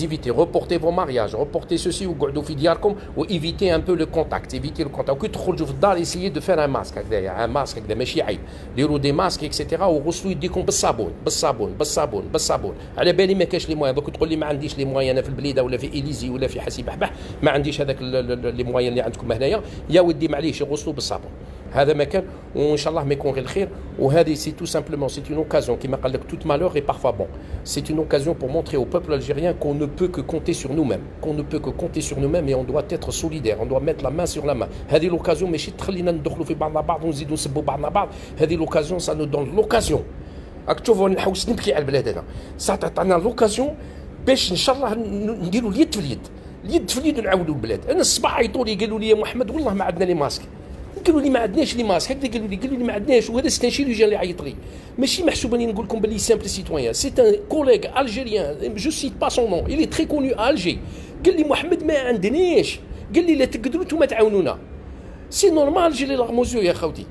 évitez, reportez vos mariages, reportez ceci وقعدوا في دياركم وإيفيتي un peu le contact, évitez le contact. وكي تخرجوا في الدار essayez de faire un masque هكذايا، un masque هكذا ماشي عيب، ديروا دي ماسك اكسيتيرا وغسلوا يديكم بالصابون بالصابون بالصابون بالصابون. على بالي ما كاش لي موان، دوك تقول لي ما عنديش لي موان انا في البليده ولا في إليزي ولا في حسي بحبح، ما عنديش هذاك لي موان اللي عندكم هنايا، يا ودي معليش يغسلوا بالصابون. هذا ما كان، وان شاء الله ما يكون غير الخير. وهذه سي تو سامبلومون سي اون اوكازيون كيما قال لك توت مالور اي بارفوا بون، سي اون اوكازيون pour montrer au peuple algérien qu'on ne peut que compter sur nous-mêmes، qu'on ne peut que compter sur nous-mêmes et on doit être solidaire، on doit mettre la main sur la main. هذه لوكازيون ماشي تخلينا ندخلوا في بعضنا بعض ونزيدوا نسبوا بعضنا بعض، هذه لوكازيون سا نو دون لوكازيون. راك تشوفوا نحوس نبكي على البلاد هذا، سا تعطينا لوكازيون باش ان شاء الله نديروا اليد في اليد، اليد في اليد ونعاودوا البلاد. انا الصباح عيطوا لي قالوا لي يا محمد والله ما عندنا لي ماسك، قالوا لي ما عندناش لي ماسك هكذا، قالوا لي ما عندناش. وهذا سي ان شيروجيان اللي عيط لي، ماشي محسوب اني نقول لكم باللي سامبل سيتويان، سي ان كوليغ الجيريان جو سيت با سون نون الي تري كونو الجي، قال لي محمد ما عندناش، قال لي لا تقدروا نتوما تعاونونا. سي نورمال جي لي لارموزيو يا خوتي،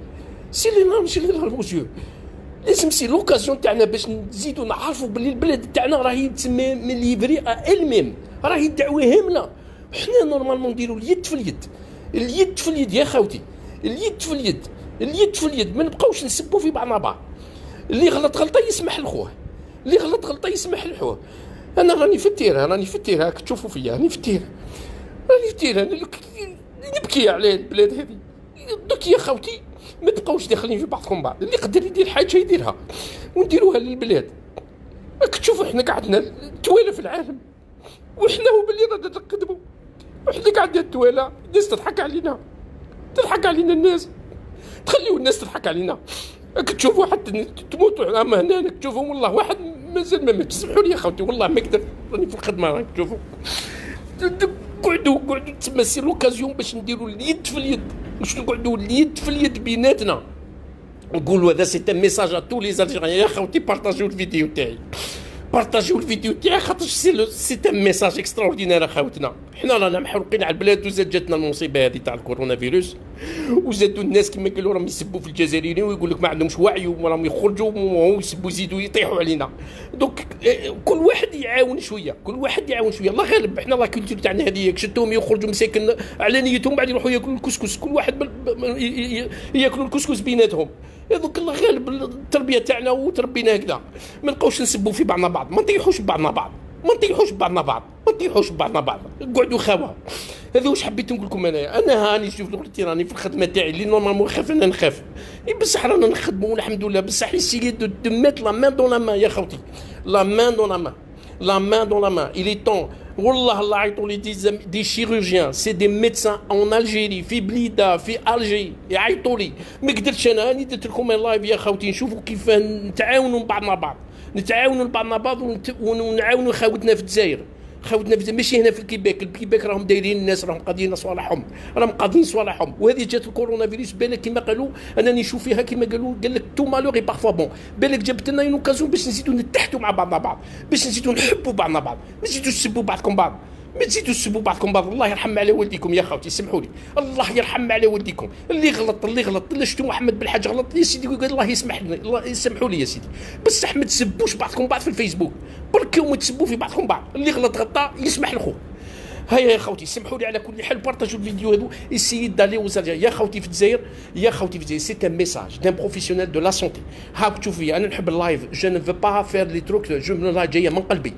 سي لي نورمال جي لي لارموزيو، لازم سي لوكازيون تاعنا باش نزيدوا نعرفوا باللي البلاد تاعنا راهي تسمى من ليفري الميم، راهي دعوه هامله. حنا نورمالمون نديروا اليد في اليد، اليد في اليد يا خوتي، اليد في اليد، اليد في اليد، ما نبقاوش نسبوا في بعضنا بعض. اللي غلط غلطه يسمح لخوه، اللي غلط غلطه يسمح لخوه. انا راني في التيره، راني في التيره، راك تشوفوا فيا راني في التيره، راني في التيره، نبكي على البلاد هذه. دوك يا خوتي ما تبقاوش داخلين في بعضكم بعض، اللي يقدر يدير حاجه يديرها ونديروها للبلاد. راك تشوفوا احنا قعدنا توالى في العالم وحنا هو باللي رانا نقدموا، وحنا قعدنا التوالى، الناس تضحك علينا، تضحك علينا الناس، تخليو الناس تضحك علينا. راك تشوفوا حتى تموتوا اما هنا، راك تشوفوا والله واحد مازال ما ماتش. سمحوا لي يا خوتي والله ما قدرت، راني في الخدمه. راك تشوفوا قعدوا تسمى سي لوكازيون باش نديروا اليد في اليد، باش نقعدوا اليد في اليد بيناتنا، نقولوا هذا سي ان ميساج ا تو لي الجيريان. يا خوتي بارطاجيو الفيديو تاعي، بارطاجيو الفيديو تاعي، خاطر سي ان ميساج اكستراوردينير اخوتنا. حنا رانا محروقين على البلاد، وزاد جاتنا المصيبه هذه تاع الكورونا فيروس، وزادوا الناس كما قالوا راهم يسبوا في الجزائريين ويقول لك ما عندهمش وعي وراهم يخرجوا ويسبوا يزيدوا يطيحوا علينا. دونك كل واحد يعاون شويه، كل واحد يعاون شويه، الله غالب. حنا لا كولتور تاعنا هذه شتهم يخرجوا مساكن على نيتهم، بعد يروحوا ياكلوا الكسكس، كل واحد ياكلوا الكسكس بيناتهم. دوك الله غالب التربيه تاعنا وتربينا هكذا، ما نبقاوش نسبوا في بعضنا بعض، ما نطيحوش بعضنا بعض، ما نطيحوش بعضنا بعض، ما نطيحوش بعضنا بعض، قعدوا خاوه. هذا واش حبيت نقول لكم انايا. انا هاني شوف قلت راني في الخدمه تاعي اللي نورمالمون خاف انا نخاف، بصح رانا نخدموا والحمد لله. بصح يسيي دو ميت لا مان دون لا مان يا خوتي، لا مان دون لا مان، لا مان دون لا مان. il est temps والله الله يعيطوا لي دي شيروجيان، سي دي ميدسان اون الجيري، في بليده في الجي، يعيطوا لي. ما قدرتش انا، راني درت لكم لايف يا خوتي، نشوفوا كيف نتعاونوا بعضنا بعض، نتعاونوا بعضنا بعض ونعاونوا خاوتنا في الجزائر، خاوتنا في ماشي هنا في الكيباك. الكيباك راهم دايرين الناس، راهم قاضيين صوالحهم، راهم قاضيين صوالحهم. وهذه جات الكورونا فيروس بالك كما قالوا، انني نشوف فيها كما قالوا، قال لك تو مالوغي بارفوا بون، بالك جابت لنا اون اوكازيون باش نزيدوا نتحدوا مع بعضنا بعض، باش نزيدوا نحبوا بعضنا بعض، ما تزيدوش تسبوا بعضكم بعض، ما تزيدوا تسبوا بعضكم بعض. الله يرحم على والديكم يا خوتي، سمحوا لي، الله يرحم على والديكم. اللي غلط اللي غلط، اللي شفتوا محمد بالحاج غلط يا سيدي، قال الله يسمح لنا، الله يسمحوا لي يا سيدي. بصح ما تسبوش بعضكم بعض في الفيسبوك، بركوا ما تسبوا في بعضكم بعض. اللي غلط غلطه يسمح لخوه. هيا يا خوتي سمحوا لي على كل حال، بارطاجوا الفيديو هذو، اسيي دالي وزارجا يا خوتي في الجزائر، يا خوتي في الجزائر. سي ان ميساج دان بروفيسيونيل دو لا سونتي. هاك تشوفي انا نحب اللايف، جو نو فو با فير لي تروك، جو لا جايه من قلبي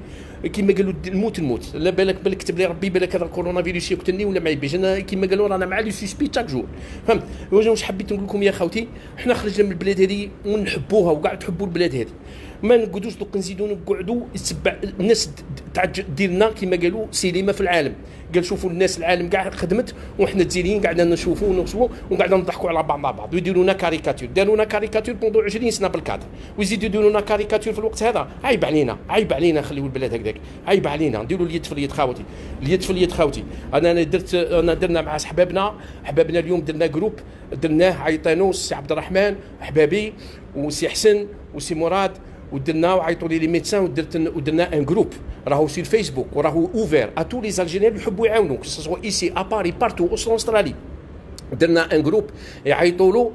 كيما قالوا الموت. لا بالك كتب لي ربي، بالك هذا الكورونا فيروس يقتلني ولا ما يبيش. انا كيما قالوا رانا مع لي سوسبي تاك جور، فهمت. واش حبيت نقول لكم يا خوتي، حنا خرجنا من البلاد هذه ونحبوها وكاع تحبوا البلاد هذه، ما نقعدوش دوك نزيدوا نقعدوا يتبع الناس تاع ديالنا كيما قالوا سينما في العالم. قال شوفوا الناس العالم كاع خدمت وحنا الجزائريين قعدنا نشوفوا ونغصبوا وقعدنا نضحكوا على بعضنا بعض، ويديروا لنا كاريكاتور. داروا لنا كاريكاتور بوندو 20 سنه بالكادر، ويزيدوا يديروا لنا كاريكاتور في الوقت هذا. عيب علينا، عيب علينا، خليوا البلاد هكذاك، عيب علينا. نديروا اليد في اليد خاوتي، اليد في اليد خاوتي. انا درنا مع حبابنا اليوم درنا جروب، درناه عيطانو سي عبد الرحمن حبابي وسي حسن وسي مراد، ودرنا وعيطوا لي ميدسان، ودرنا ان جروب راهو سي الفيسبوك، وراهو اوفير ا تو لي الجيريان اللي يحبوا يعاونوا، كو سوا ايسي ا باري بارتو او استرالي. درنا ان جروب يعيطوا له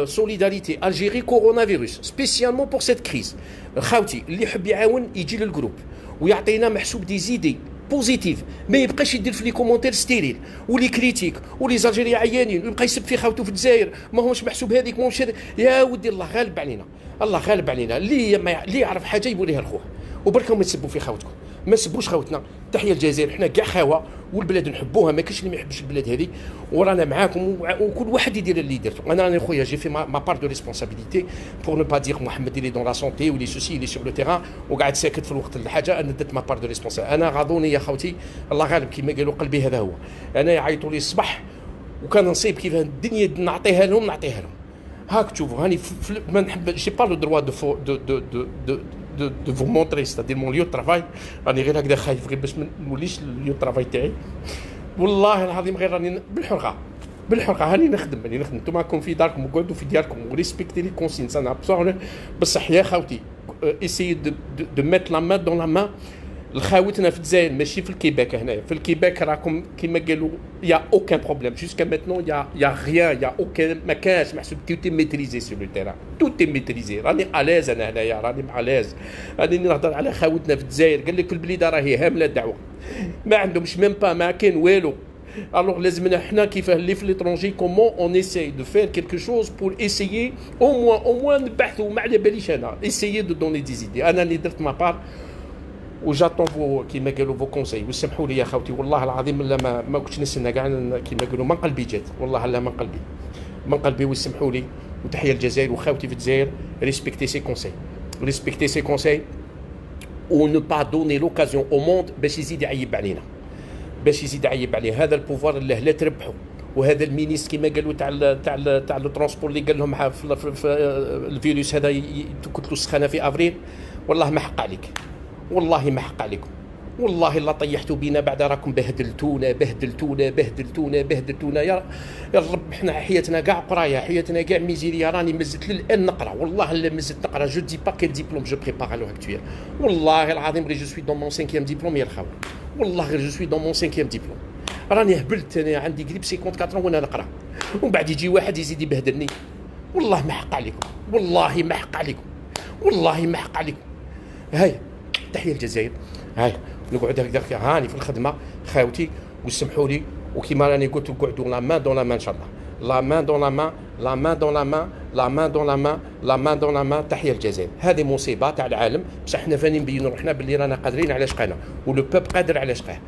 سوليداريتي الجيري كورونا فيروس سبيسيالمون بور سيت كريز. خاوتي اللي يحب يعاون يجي للجروب، ويعطينا محسوب دي زيدي بوزيتيف، ما يبقاش يدير في لي كومونتير ستيريل ولي كريتيك ولي زالجيري عيانين ويبقى يسب في خاوته في الجزائر ما هوش محسوب هذيك ما هوش يا ودي الله غالب علينا، الله غالب علينا. اللي يعرف حاجه يقوليها لخوه وبركم ما تسبوا في خاوتكم، ما سبوش خاوتنا. تحيه الجزائر، حنا كاع خاوه والبلاد نحبوها، ما كاينش اللي ما يحبش البلاد هذه، ورانا معاكم وكل واحد يدير اللي يدير. انا خويا جي في ما بار دو ريسبونسابيلتي بور نو با دير محمد اللي دون لا سونتي ولي سوسي اللي سور لو تيران وقاعد ساكت في الوقت الحاجه. انا درت ما بار دو ريسبونسابيلتي. انا غاضوني يا خوتي الله غالب كيما قالوا قلبي هذا هو. انا يعيطوا لي الصباح وكان نصيب كيف الدنيا نعطيها لهم هاك تشوفوا هاني ما نحب جي با لو دروا دو فو مونتري ستادير مون ليو ترافاي. راني غير هكذا خايف غير باش ما نوليش ليو ترافاي تاعي والله العظيم، غير راني بالحرقه هاني نخدم نتوما راكم في داركم وقعدوا في دياركم وريسبكتي لي كونسينس. انا بصح يا خاوتي اسيي دو ميت لا مان دون لا مان لخاوتنا في الجزائر ماشي في الكيباك. هنايا في الكيباك راكم كيما قالوا يا اوكان بروبليم جوسكا ميتنون يا غيان يا اوكان ما كانش محسوب تو ميتريزي سور لو تيران تو تي ميتريزي. راني الاز انا هنايا راني الاز، راني نهضر على خاوتنا في الجزائر. قال لك البليده راهي هامله الدعوه ما عندهمش ميم با ما كاين والو. Alors لازمنا حنا كيف اللي في ليترونجي كومون اون ايساي دو فير كيلكو شوز بور ايسايي او موان نبحثوا ما على باليش انا ايسايي دو دوني دي زيدي. انا اللي درت ما بار وجاتون فو كيما قالوا فو كونساي. وسمحوا لي يا خوتي والله العظيم لا ما كنتش نستنى كاع كيما قالوا من قلبي جات والله لا من قلبي وسمحوا لي. وتحيه الجزائر وخاوتي في الجزائر ريسبكتي سي كونساي و نو با دوني لوكازيون او موند باش يزيد يعيب علينا هذا البوفوار اللي لا تربحوا. وهذا المينيست كما قالوا تاع لو ترونسبور اللي قال لهم في الفيروس هذا كتلو السخانه في افريل، والله ما حق عليك، والله ما حق عليكم، والله لا طيحتوا بينا بعد راكم بهدلتونا يا رب. حنا حياتنا كاع قرايه، حياتنا كاع ميزيريا. راني مزت للان نقرا والله لا مزت نقرا. جو دي با كيل ديبلوم جو بريبار لو اكتويل والله العظيم غير جو سوي دون مون 5 ديبلوم يا الخاوه والله غير جو سوي دون مون 5 ديبلوم. راني هبلت انا عندي قريب 54 وانا نقرا ومن بعد يجي واحد يزيد يبهدلني. والله ما حق عليكم، والله ما حق عليكم. هاي تحيه الجزائر. هاي نقعد هكذا هاني في الخدمه خاوتي وسمحوا لي. وكيما راني قلت نقعدوا لا مان دون لا مان ان شاء الله. لا مان دون لا مان تحيه الجزائر. هذه مصيبه تاع العالم بصح حنا فاني نبينوا روحنا باللي رانا قادرين على شقانا ولو بوب قادر على شقاه.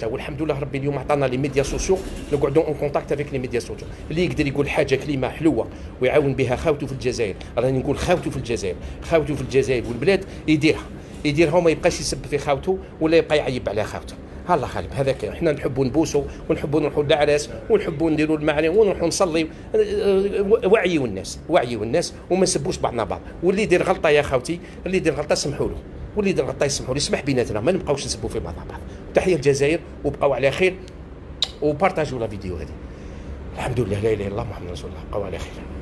والحمد لله ربي اليوم عطانا لي ميديا سوسيو نقعدوا اون كونتاكت افيك لي ميديا سوسيو. اللي يقدر يقول حاجه كلمه حلوه ويعاون بها خاوته في الجزائر، راني نقول خاوته في الجزائر والبلاد يديرها وما يبقاش يسب في خاوته ولا يبقى يعيب على خاوته. الله غالب هذاك. حنا نحبوا نبوسوا ونحبوا نروحوا للعراس ونحبوا نديروا المعاني ونروحوا نصلي. وعيوا الناس وما نسبوش بعضنا بعض. واللي يدير غلطه يا خاوتي اللي يدير غلطه سمحوا له، واللي يدير غلطه يسمحوا له. يسمح بيناتنا ما نبقاوش نسبوا في بعضنا بعض. تحيه الجزائر وبقاو على خير وبارطاجوا لا فيديو هذه. الحمد لله لا اله الا الله محمد رسول الله. بقاو على خير.